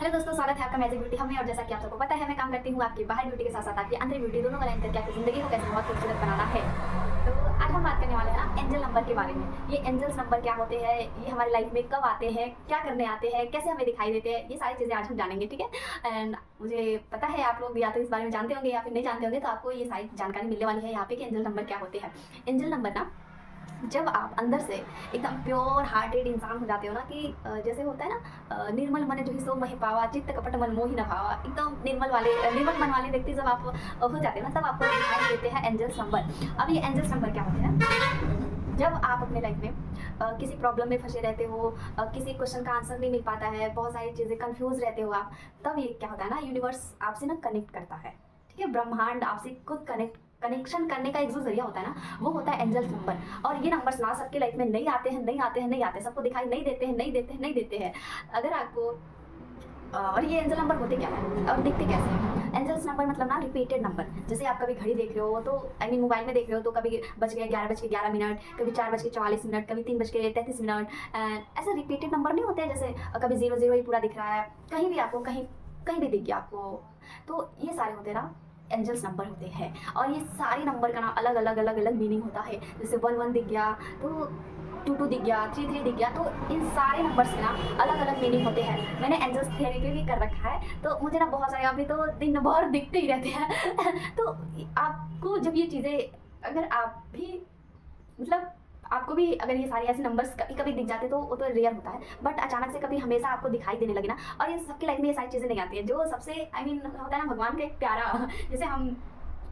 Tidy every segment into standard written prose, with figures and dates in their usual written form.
Hello दोस्तों, स्वागत है आपका मैजिक ब्यूटी हमें। और जैसा कि आप सबको पता है, मैं काम करती हूँ आपकी बाहर ब्यूटी के साथ साथ आपकी अंदर ब्यूटी दोनों को लाइन करके आपकी ज़िंदगी को कैसे बहुत खूबसूरत बनाना है। तो आज हम बात करने वाले हैं ना एंजल नंबर के बारे में। ये एंजल्स नंबर क्या होते हैं, ये हमारी लाइफ में कब आते हैं, क्या करने आते हैं, कैसे हमें दिखाई देते हैं, ये सारी चीज़ें आज हम जानेंगे, ठीक है। एंड मुझे पता है आप लोग या तो इस बारे में जानते होंगे या फिर नहीं जानते होंगे, तो आपको ये सारी जानकारी मिलने वाली है यहाँ पे कि एंजल नंबर क्या होते हैं। एंजल नंबर ना, जब आप अंदर से एकदम प्योर हार्टेड इंसान हो जाते हो ना, कि जैसे होता है ना, निर्मल मन जो ही सो महि पावा, चित्त कपट मन मोहि न भावा, एकदम निर्मल मन वाले व्यक्ति जब आप हो जाते हो ना, तब आपको दिखाई देते हैं एंजल्स नंबर। अब ये एंजल्स नंबर क्या होते हैं, जब आप अपने लाइफ में किसी प्रॉब्लम में फंसे रहते हो, किसी क्वेश्चन का आंसर नहीं मिल पाता है, बहुत सारी चीज़ें कंफ्यूज रहते हो आप, तब ये क्या होता है ना, यूनिवर्स आपसे ना कनेक्ट करता है, ठीक है। ब्रह्मांड आपसे खुद कनेक्शन करने का एक जो जरिया होता है ना, वो होता है एंजल्स नंबर। और ये नंबर्स ना सबके लाइफ में नहीं आते हैं, सबको दिखाई नहीं देते हैं। अगर आपको और ये एंजल नंबर होते क्या है और दिखते कैसे हैं। एंजल्स नंबर मतलब ना रिपीटेड नंबर। जैसे आप कभी घड़ी देख रहे हो, तो आई मीन मोबाइल में देख रहे हो, तो कभी बज गए 11:11, कभी 4:44, कभी 3:33। ऐसे रिपीटेड नंबर नहीं होते हैं, जैसे कभी 0 ही पूरा दिख रहा है, कहीं भी आपको कहीं कहीं भी दिख गया आपको, तो ये सारे होते हैं ना एंजल्स नंबर होते हैं। और ये सारे नंबर का ना अलग अलग मीनिंग होता है। जैसे 1 दिख गया तो 2 दिख गया, 3 दिख गया, तो इन सारे नंबर्स के ना अलग अलग मीनिंग होते हैं। मैंने एंजल्स थेरेपी भी कर रखा है, तो मुझे ना बहुत सारे अभी तो दिन भर दिखते ही रहते हैं। तो आपको जब ये चीज़ें, अगर आप भी मतलब आपको भी अगर ये सारे ऐसे नंबर्स कभी कभी दिख जाते, तो वो तो रेयर होता है, बट अचानक से कभी हमेशा आपको दिखाई देने लगे ना, और ये सबकी लाइफ में ये सारी चीज़ें नहीं आती है। जो सबसे आई मीन होता है ना, भगवान का एक प्यारा, जैसे हम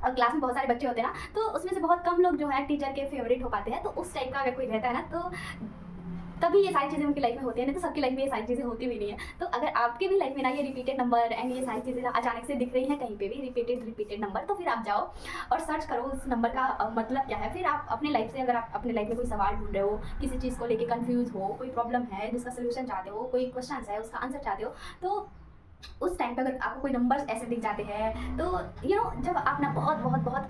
क्लास में बहुत सारे बच्चे होते हैं ना, तो उसमें से बहुत कम लोग जो है टीचर के फेवरेट हो पाते हैं। तो उस टाइप का अगर कोई रहता है ना, तो तभी ये सारी चीज़ें उनकी लाइफ में होती है, नहीं तो सबकी लाइफ में ये सारी चीज़ें होती भी नहीं है। तो अगर आपके भी लाइफ में ना ये रिपीटेड नंबर एंड ये सारी चीज़ें अचानक से दिख रही हैं कहीं पे भी रिपीटेड नंबर, तो फिर आप जाओ और सर्च करो उस नंबर का मतलब क्या है। फिर आप अपने लाइफ से, अगर आप अपने लाइफ में कोई सवाल ढूंढ रहे हो, किसी चीज़ को लेके कंफ्यूज हो, कोई प्रॉब्लम है जिसका सोल्यूशन चाहते हो, कोई क्वेश्चन है उसका आंसर चाहते हो, तो उस टाइम पे अगर आपको कोई नंबर्स ऐसे दिख जाते हैं, तो जब आप ना बहुत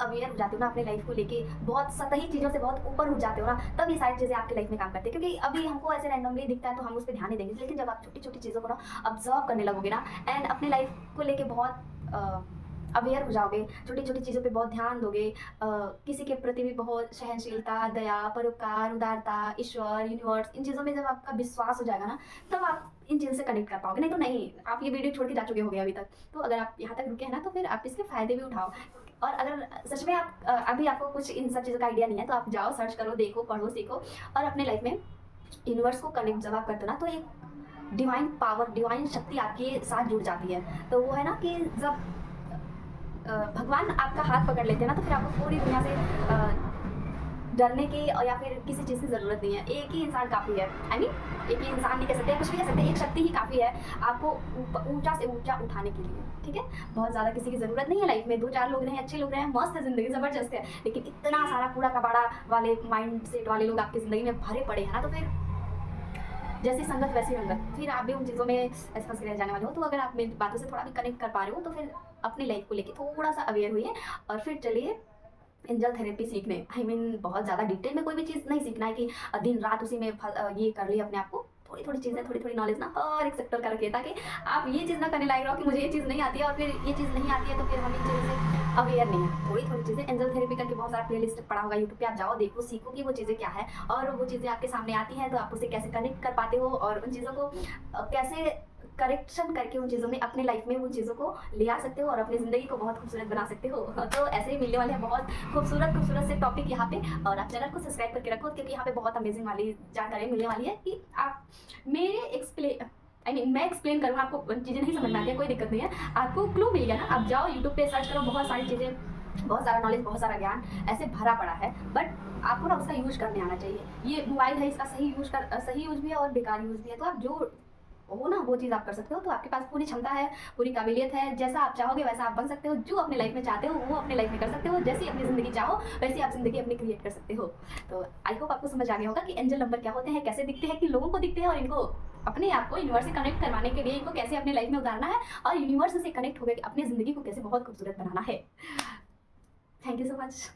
अवेयर हो जाते हो ना अपने लाइफ को लेके, बहुत सतही चीज़ों से बहुत ऊपर उठ जाते हो ना, तब ये सारी चीज़ें आपकी लाइफ में काम करती है। क्योंकि अभी हमको ऐसे रैंडमली दिखता है तो हम उस पर ध्यान नहीं देंगे, लेकिन जब आप छोटी छोटी चीज़ों को ना ऑब्जर्व करने लगोगे ना, एंड अपने लाइफ को लेके बहुत अवेयर हो जाओगे, छोटी छोटी चीज़ों पे बहुत ध्यान दोगे, किसी के प्रति भी बहुत सहनशीलता, दया, परोपकार, उदारता, ईश्वर, यूनिवर्स, इन चीज़ों में जब आपका विश्वास हो जाएगा ना, तब आप इन चीज़ों से कनेक्ट कर पाओगे। नहीं तो नहीं, आप ये वीडियो छोड़ के जा चुके होंगे अभी तक। तो अगर आप यहाँ तक रुके हैं ना, तो फिर आप इसके फ़ायदे भी उठाओ। और अगर सच में आप अभी आपको कुछ इन सब चीज़ों का आइडिया नहीं है, तो आप जाओ, सर्च करो, देखो, पढ़ो, सीखो, और अपने लाइफ में यूनिवर्स को कनेक्ट जब आप करते हो ना, तो एक डिवाइन पावर, डिवाइन शक्ति आपके साथ जुड़ जाती है। तो वो है ना कि जब भगवान आपका हाथ पकड़ लेते हैं ना, तो फिर आपको पूरी दुनिया से डरने की या फिर किसी चीज़ की ज़रूरत नहीं है। एक ही इंसान काफ़ी है, आई मीन एक ही इंसान नहीं कह सकते, कुछ भी कह सकते, एक शक्ति ही काफ़ी है आपको ऊंचा से ऊंचा उठाने के लिए, ठीक है। बहुत ज़्यादा किसी की ज़रूरत नहीं है लाइफ में। 2-4 लोग रहे, अच्छे लोग रहे, मस्त है ज़िंदगी, ज़बरदस्त है, लेकिन इतना सारा कूड़ा कबाड़ा वाले माइंड सेट वाले लोग आपकी ज़िंदगी में भरे पड़े हैं ना, तो फिर जैसी संगत वैसी रंगत, फिर आप भी उन चीज़ों में ऐसे फंस के रह जाने वाले हो। तो अगर आप मेरी बातों से थोड़ा भी कनेक्ट कर पा रहे हो, तो फिर अपनी लाइफ को लेके थोड़ा सा अवेयर हुई है, और फिर चलिए एंजल थेरेपी सीखने। आई मीन बहुत ज़्यादा डिटेल में कोई भी चीज़ नहीं सीखना है कि दिन रात उसी में ये कर लिया अपने आप को। थोड़ी थोड़ी चीज़ें, थोड़ी थोड़ी नॉलेज ना हर एक सेक्टर का रखिए, ताकि आप ये चीज़ ना करने लायक रहो कि मुझे ये चीज़ नहीं आती है, और फिर ये चीज़ नहीं आती है तो फिर हम इन चीज़ों से अवेयर नहीं है। थोड़ी थोड़ी चीज़ें एंजल थेरेपी करके बहुत सारा प्ले लिस्ट पड़ा होगा यूट्यूब पे, आप जाओ, देखो, सीखो कि वो चीज़ें क्या है, और वो चीज़ें आपके सामने आती हैं तो आप उससे कैसे कनेक्ट कर पाते हो, और उन चीज़ों को कैसे करेक्शन करके उन चीज़ों में अपने लाइफ में उन चीज़ों को ले आ सकते हो, और अपनी ज़िंदगी को बहुत खूबसूरत बना सकते हो। तो ऐसे ही मिलने वाले हैं बहुत खूबसूरत से टॉपिक यहाँ पे, और आप चैनल को सब्सक्राइब करके रखो, क्योंकि यहाँ पे बहुत अमेजिंग वाली जानकारी मिलने वाली है कि आप मेरे मैं एक्सप्लेन करूँगा, आपको चीज़ें नहीं समझ में आती है, कोई दिक्कत नहीं है, आपको क्लू मिल गया ना। आप जाओ यूट्यूब पे सर्च करो, बहुत सारी चीज़ें, बहुत सारा नॉलेज, बहुत सारा ज्ञान ऐसे भरा पड़ा है, बट आपको ना उसका यूज़ करने आना चाहिए। ये मोबाइल है, इसका सही यूज़ भी है और बेकार यूज़ भी है। तो आप जो हो ना, वो चीज़ आप कर सकते हो। तो आपके पास पूरी क्षमता है, पूरी काबिलियत है, जैसा आप चाहोगे वैसा आप बन सकते हो। जो अपने लाइफ में चाहते हो वो अपने लाइफ में कर सकते हो। जैसी अपनी ज़िंदगी चाहो वैसी आप ज़िंदगी अपनी क्रिएट कर सकते हो। तो आई होप आपको समझ आ गया होगा कि एंजल नंबर क्या होते हैं, कैसे दिखते हैं, कि लोगों को दिखते हैं, और इनको अपने आप को यूनिवर्स से कनेक्ट करवाने के लिए इनको कैसे अपने लाइफ में उतारना है, और यूनिवर्स से कनेक्ट होकर अपनी ज़िंदगी को कैसे बहुत खूबसूरत बनाना है। Thank you so much.